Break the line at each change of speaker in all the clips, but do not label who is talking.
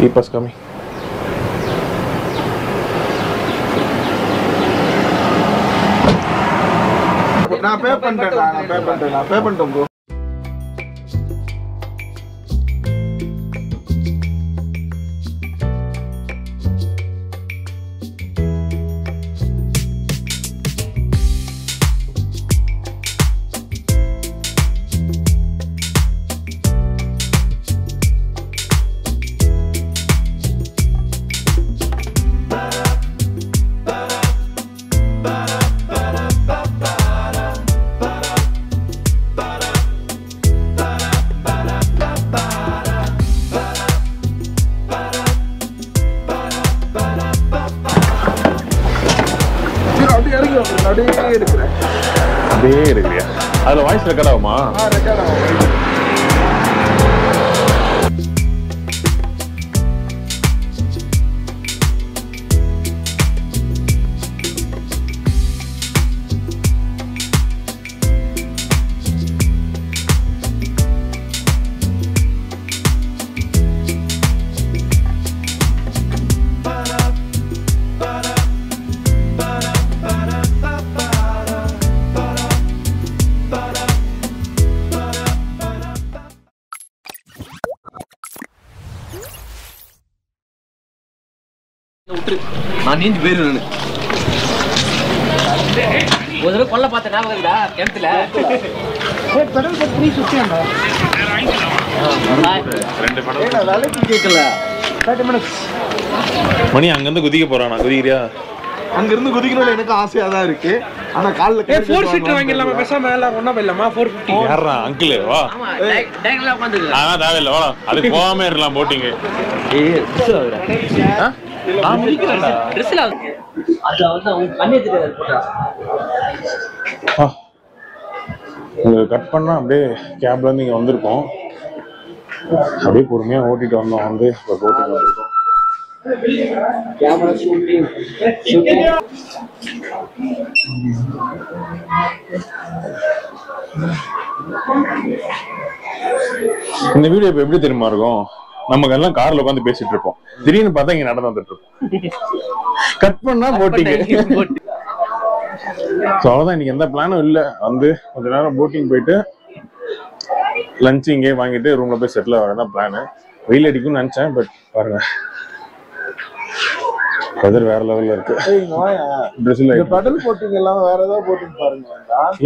E-pass kami.
நான் பே பண்ணிட்டேன் bro.
அப்படியே இருக்கிறியா? அதுல வாய்ஸ் ரெக்கார்ட் ஆகுமா?
ரெக்கார்ட் ஆகும்.
நான் நீந்து போயிருவேன். ஒரு தடவை கொல்ல பார்த்த ஞாபகம் இருக்குடா கிணத்துல.
மணி அங்கிருந்து குதிக்க போறானா? குதிக்கிறியா?
அங்க இருந்து குதிக்கணும்னு எனக்கு ஆசையா தான் இருக்கு. ஆனா கால்ல
4 சீட் வாங்கிடலாமா? பேசாம எல்லாம் ஒண்ணா போயிடலாமா? 450.
யாரா அங்கிள்? வா.
டைரக்டா உட்கார்ந்துரு.
ஆனா தேவையில்லை, வா. அது போகாம இருக்கலாம் போட்டிங்.
ஏய் ட்ரெஸ்ல வரடா.
நான் முடிக்கிறேன்டா.
ட்ரெஸ்ல அது வந்து அவங்க கண்ணே தெரியாது போடா.
உங்களுக்கு கட் பண்ணா அப்படியே கேப்ல இருந்து இங்க வந்திருக்கோம். அப்படியே பொறுமையா ஓட்டிட்டு வந்தோம். வந்து இப்போ ஓட்டிட்டு வந்திருக்கோம்.
Camera shooting.
இந்த வீடியோ இப்போ எப்படி தெரியுமா இருக்கும்? நமக்கு எல்லாம் கார்ல உட்காந்து பேசிட்டு இருப்போம். திடீர்னு பார்த்தா இங்க நடந்து வந்துட்டு இருப்போம். கட் பண்ணா போட்டிங். ஸோ அவ்வளோதான். இன்னைக்கு எந்த பிளானும் இல்லை. வந்து கொஞ்ச நேரம் போட்டிங் போயிட்டு லஞ்ச் இங்கே வாங்கிட்டு ரூம்ல போய் செட்டில் ஆகிறதான் பிளானு. வெயில் அடிக்கும்னு நினைச்சேன், பட் பாருங்க வெதர் வேற லெவல்ல இருக்கு.
பெடல் போட்டிங் எல்லாம் வேற ஏதாவது போட்டிங் பாருங்க.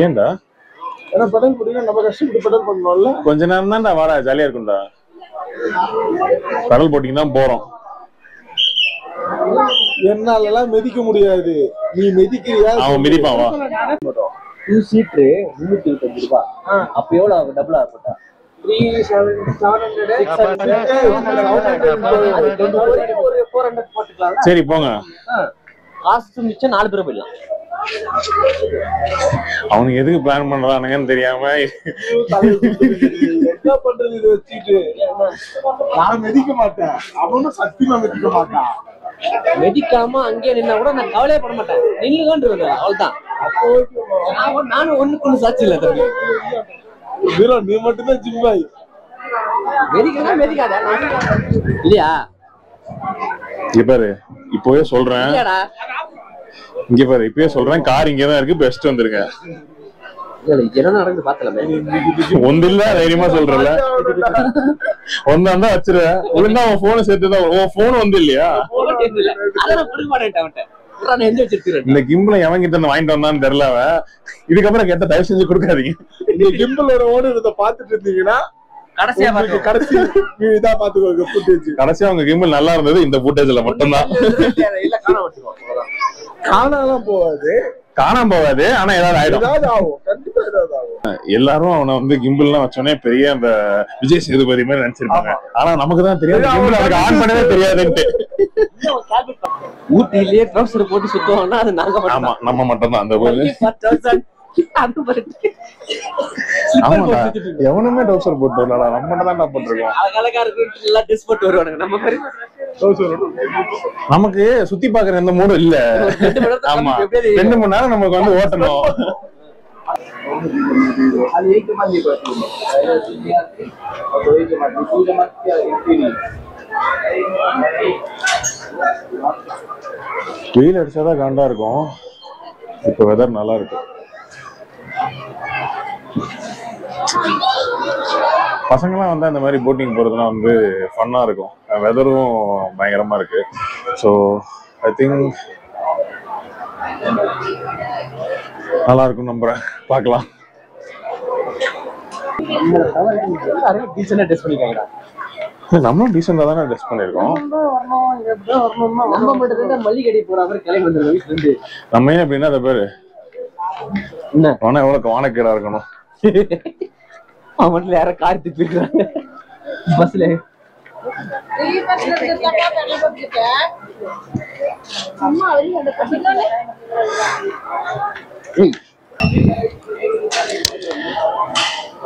ஏன்டா?
ஏன்னா பெடல் போட்டிங்கன்னா நம்ம கஷ்டப்பட்டு பெடல் பண்ணணும்ல.
கொஞ்ச நேரம் தான்டா, வாடா ஜாலியா இருக்கும்டா. பெடல் போட்டிங் தான் போறோம்.
என்னாலலாம் மிதிக்க முடியாது. நீ மிதிக்கிறியா?
அவன் மிதிப்பான். வா.
2 சீட் 325 ரூபாய். அப்ப எவ்வளவு ஆகும்? டபுள் ஆகும்டா. 400 போட்டுக்கலாம்.
சரி போங்க.
காசு மிச்சம் 4 பேர் போயிடலாம்.
அவனுக்கு எதுக்கு பிளான் பண்றானுங்கன்னு தெரியாம
என்ன பண்றது இதை வச்சுட்டு? நான் மிதிக்க மாட்டேன். அவனும் சத்தியமா மிதிக்க மாட்டான்.
மெதிக்காம அங்கே நின்னா கூட நான் கவலையே பட மாட்டேன். நில்லுகன்றது அவ்வளவுதான். நானும் ஒண்ணுக்கு சாட்சி இல்ல தம்பி.
நீ மட்டும்தான் ஜிம்பாய்.
மெதிக்கிறதா மெதிக்காத இல்லையா?
இங்க பாரு, இப்போவே சொல்றேன். இங்க பாரு, இப்பவே சொல்றேன். கார் இங்கதான் இருக்கு. பெஸ்ட் வந்துருங்க.
என்ன நடக்குது பாத்தலாமே.
ஒன்று இல்ல, தைரியமா சொல்றல. ஒன்னா வச்சிருவ. ஒழுங்கா உன் போனை சேர்த்துதான். உன் போன் வந்து இல்லையா? இந்த கிம்பிள எவன் கிட்ட வாங்கிட்டு வந்தான்னு தெரியல. இதுக்கப்புறம் கேட்ட தயவு செஞ்சு கொடுக்காதீங்க.
இந்த கிம்பிளோட ஓடுறத பாத்துட்டு இருந்தீங்கன்னா கடைசியா அவங்க கிம்பிள் நல்லா இருந்தது. இந்த ஃபுட்டேஜ்ல மட்டும்தான். காணாம போகாது. காணாம போகாது. ஆனா ஏதாவது ஆயிடும். கண்டிப்பா ஏதாவது ஆகும். எல்லாரும் அவனை வந்து கிம்பிள் எல்லாம் வச்சோடனே பெரிய அந்த விஜய் சேதுபதி மாதிரி நினைச்சிருப்பாங்க. ஆனா நமக்கு தான் தெரியாது கிம்பிள் அவனுக்கு ஆன் பண்ணவே தெரியாதுன்ட்டு.
ஊட்டிலேயே ட்ரவுசர் போட்டு சுத்துவாங்கன்னா அது நாங்க மட்டும்.
ஆமா, நம்ம மட்டும் தான். அந்த எவனுமே டவுசர் போட்டு வரல. நம்ம மட்டும் தான் போட்டுருக்கோம். நமக்கு சுத்தி பாக்குற எந்த மூடும் இல்ல. ஆமா, 2 மணி நேரம் நமக்கு வந்து ஓட்டணும். வெயில் அடிச்சாதான் காண்டா இருக்கும். இப்போ வெதர் நல்லா இருக்கு. பசங்களாம் வந்து அந்த மாதிரி போட்டிங் போறதுலாம் வந்து ஃபன்னா இருக்கும். வெதரும் பயங்கரமா இருக்கு. ஸோ ஐ திங்க் நல்லா இருக்கும். நம்புறேன், பார்க்கலாம். நம்மளும் டீசெண்டா தானே ட்ரெஸ் பண்ணிருக்கோம். நம்ம ஏன் அப்படின்னா அதை பேரு ஆனா எவ்வளவு வானக்கேடா இருக்கணும்.
அவன் யார கார் திப்பிருக்காங்க பஸ்ல.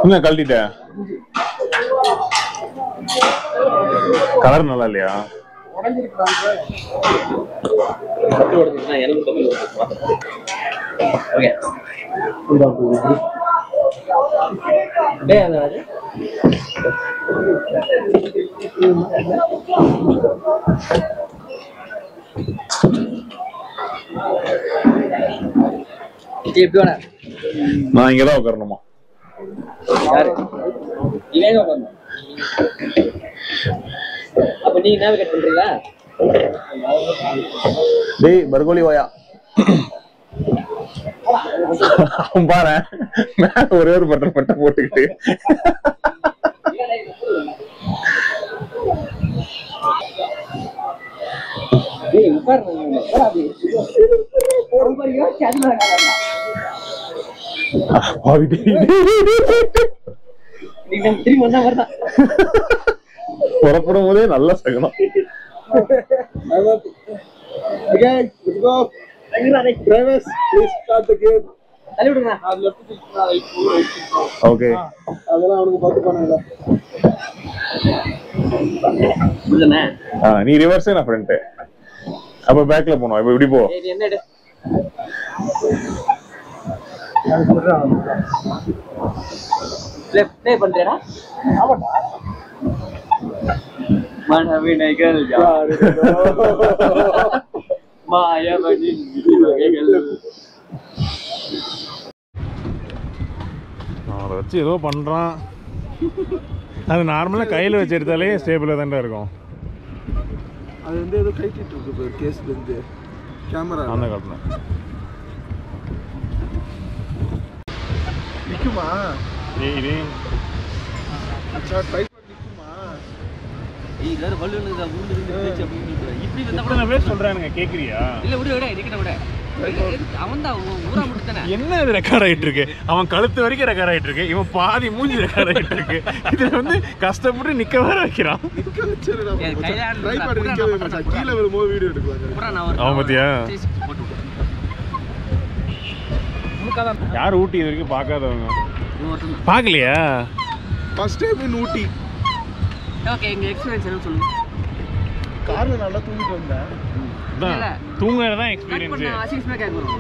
என்ன கழட்டிட்ட? கலர் நல்லா இல்லையா? நான் இங்கதான் உட்காரணுமா?
அப்ப நீங்க நேவிகேட் பண்றீங்களா?
டேய் பர்கோலி வாயா. பாரு ஒரே ஒரு பட்டன் மட்டும் போட்டுக்கிட்டு புறப்படும் போதே நல்ல சகனம். ஓகே அதெல்லாம் அவனுக்கு பாத்துப்பானுங்க. நீ ரிவர்ஸ் நான் ஃப்ரண்ட். அப்ப பேக்ல போணும். இப்ப இப்படி போ.
லெஃப்ட் ப்ளே பண்றேடா. ஆமாடா. மனவினைகள் யாரோ மாயவனின் விதிவகைகள்.
அதை வச்சு ஏதோ பண்றான். அது நார்மலா கையில வச்சு எடுத்தாலே ஸ்டேபிளா தான் இருக்கும்.
அது வந்து ஏதோ கைட்டிட்டு இருக்கு கேஸ்ல இருந்து கேமரா
அந்த காட்டணும்.
நிக்குமா?
ஏய்
அச்சா ட்ரைபாட் நிக்குமா?
ஏய் வேற வல்லுனதா ஊந்து நின்னு பேச்சு அப்படி நிக்குற. இப்படி வந்தா கூட
நான் பேச சொல்றானுங்க கேக்குறியா?
இல்ல விடு நிக்கற விடு. அவன்தான் ஊரா முட்டனே.
என்ன இது ரெக்கார்ட் ஆயிட்டு இருக்கு? அவன் கழுத்து வரைக்கும் ரெக்கார்ட் ஆயிட்டு இருக்கு. இவன் பாதி மூஞ்சி ரெக்கார்ட் ஆயிட்டு இருக்கு. இதுல வந்து கஷ்டப்பட்டு நிக்க வர வைக்கிறான்.
நிக்க வச்சிரடா. ட்ரைபாட் நிக்கவே மாட்டான். கீழ வரும்போது வீடியோ எடுக்கலாம்.
அவன் பத்தியா? யார் ஊட்டி இது வரைக்கும் பார்க்காதவங்க? பார்க்கலையா?
First time in Ooty.
Okay எங்க எக்ஸ்பீரியன்ஸ் என்ன சொல்லுங்க?
கார்ல நல்லா தூங்கிட்டு வந்தேன்.
தூங்குறது தான் எக்ஸ்பீரியன்ஸ்.
அசிஸ்மே கேக்குறோம்.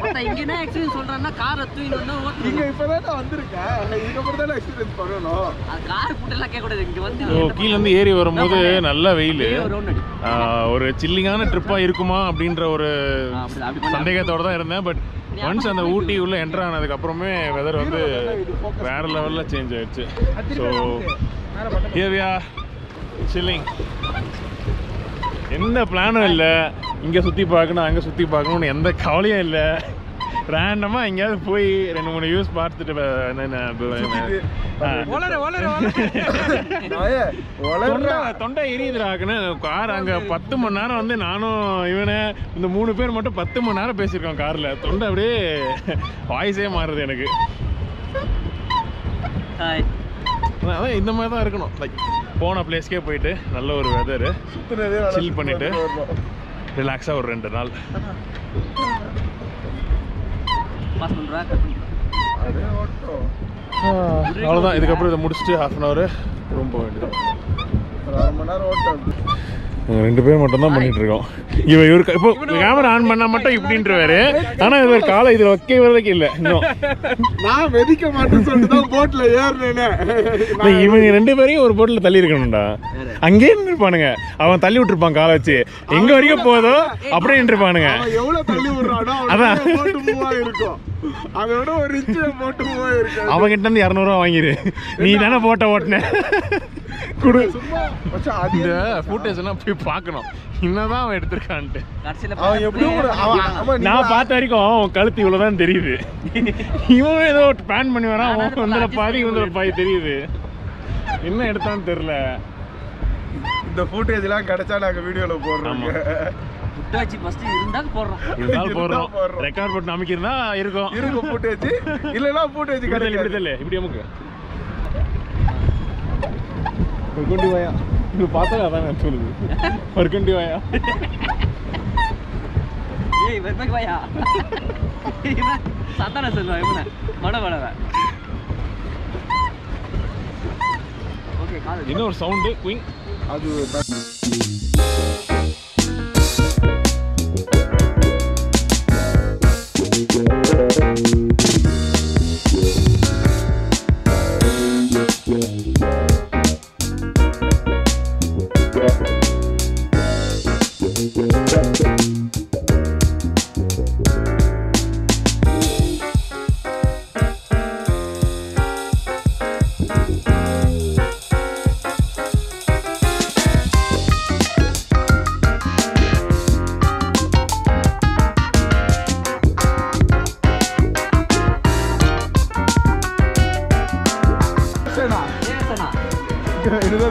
மொத்த இங்க என்ன எக்ஸ்பீரியன்ஸ் சொல்றான்னா காரை தூங்கிட்டு வந்தா ஓட்டு.
இங்க இப்பதான் வந்திருக்கேன். இதுக்கு அப்புறம் தான் எக்ஸ்பீரியன்ஸ் பண்ணனும்.
அது கார் ஃபுட் எல்லாம் கேட்க கூடாது. இங்க வந்து
கீழ இருந்து ஏறி வரும்போது நல்ல வெயில். ஒரு சில்லிங்கான ட்ரிப்பா இருக்குமா அப்படின்ற ஒரு சந்தேகத்தோட தான் இருந்தேன். பட் ஒன்ஸ் அந்த ஊட்டி உள்ள என்டர் ஆனதுக்கு அப்புறமே வெதர் வந்து வேற லெவல்ல சேஞ்ச் ஆயிடுச்சு. So here we are chilling. எந்த பிளானும் இல்லை. இங்கே சுற்றி பார்க்கணும் அங்கே சுற்றி பார்க்கணும்னு எந்த கவலையும் இல்லை. ரேண்டமாக எங்கேயாவது போய் 2-3 வியூஸ் பார்த்துட்டு தொண்டை எரியுதுராக்குன்னு கார் அங்கே 10 மணி நேரம் வந்து நானும் இவனை இந்த 3 பேர் மட்டும் 10 மணி நேரம் பேசியிருக்கோம் காரில். தொண்டை அப்படியே வாய்ஸே மாறுது எனக்கு. அதான் இந்த மாதிரி தான் இருக்கணும். லைக் போன பிளேஸ்க்கே போயிட்டு நல்ல ஒரு வெதரு சில் பண்ணிட்டு ரிலாக்ஸாக ஒரு 2 நாள். அவ்வளோதான். இதுக்கப்புறம் இதை முடிச்சுட்டு 1/2 hour ரூம் போக வேண்டியது.
ஒரு 1/2 மணி நேரம் ஓட்டம்.
2 பேர் மட்டும் தான் பண்ணிட்டு இருக்கோம். இவர் இப்போ கேமரா ஆன் பண்ணா மட்டும் இப்படின்றவாரு. ஆனா இவர் காலை இதுல வைக்க வரைக்கும் இல்ல. இன்னும்
நான் வெதிக்க மாட்டேன்னு சொல்லிட்டு தான் போட்ல ஏறினேனே.
இவங்க 2 பேரையும் ஒரு போட்ல தள்ளி இருக்கணும்டா. அங்கேயே நின்றுப்பானுங்க. அவன் தள்ளி விட்டுருப்பான் காலை வச்சு. எங்க வரைக்கும் போதோ அப்படியே நின்றுப்பானுங்க.
எவ்வளவு தள்ளி விடுறானோ அதான் போட்டு மூவா இருக்கும். அதோட ஒரு இன்ச்சு போட்டு மூவா இருக்கு.
அவங்க கிட்ட இருந்து 200 ரூபா வாங்கிரு. நீ தானே போட்ட ஓட்டுன குடு. இந்த ஃபுட்டேஜ் எல்லாம் போய் பார்க்கணும். என்னதான் அவன் எடுத்திருக்கான்ட்டு.
அவன் எப்படியும்
நான் பார்த்த வரைக்கும் அவன் கழுத்து இவ்வளவுதான் தெரியுது. இவன் ஏதோ பிளான் பண்ணி வரான். அவன் வந்து பாதி வந்து பாதி தெரியுது. என்ன எடுத்தான்னு தெரியல.
இந்த ஃபுட்டேஜ் எல்லாம் கிடைச்சா நாங்க வீடியோல போடுறோம்.
போடுறோம். ரெக்கார்ட் போட்டு அமைக்கிறதா இருக்கும்.
ஃபுட்டேஜ் இல்லனா ஃபுட்டேஜ்
கிடைக்கல. இப்படி நமக்கு கொண்டு வாயா. இது பார்த்தா அதான் நான் சொல்லுது. கொண்டு வாயா.
ஏய் வெர்மக் வாயா. சாதாரண சொல்லுவா இவன. மடவடவ. Okay call.
இன்னொரு சவுண்ட் குயிங்.
அது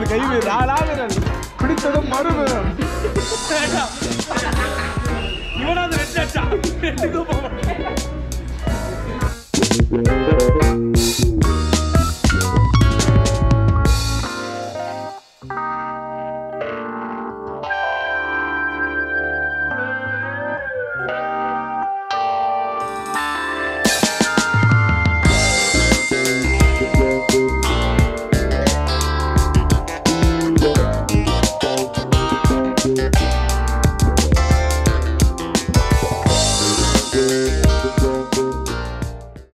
கை பிடித்ததும் மறுபடியும் இவனாவது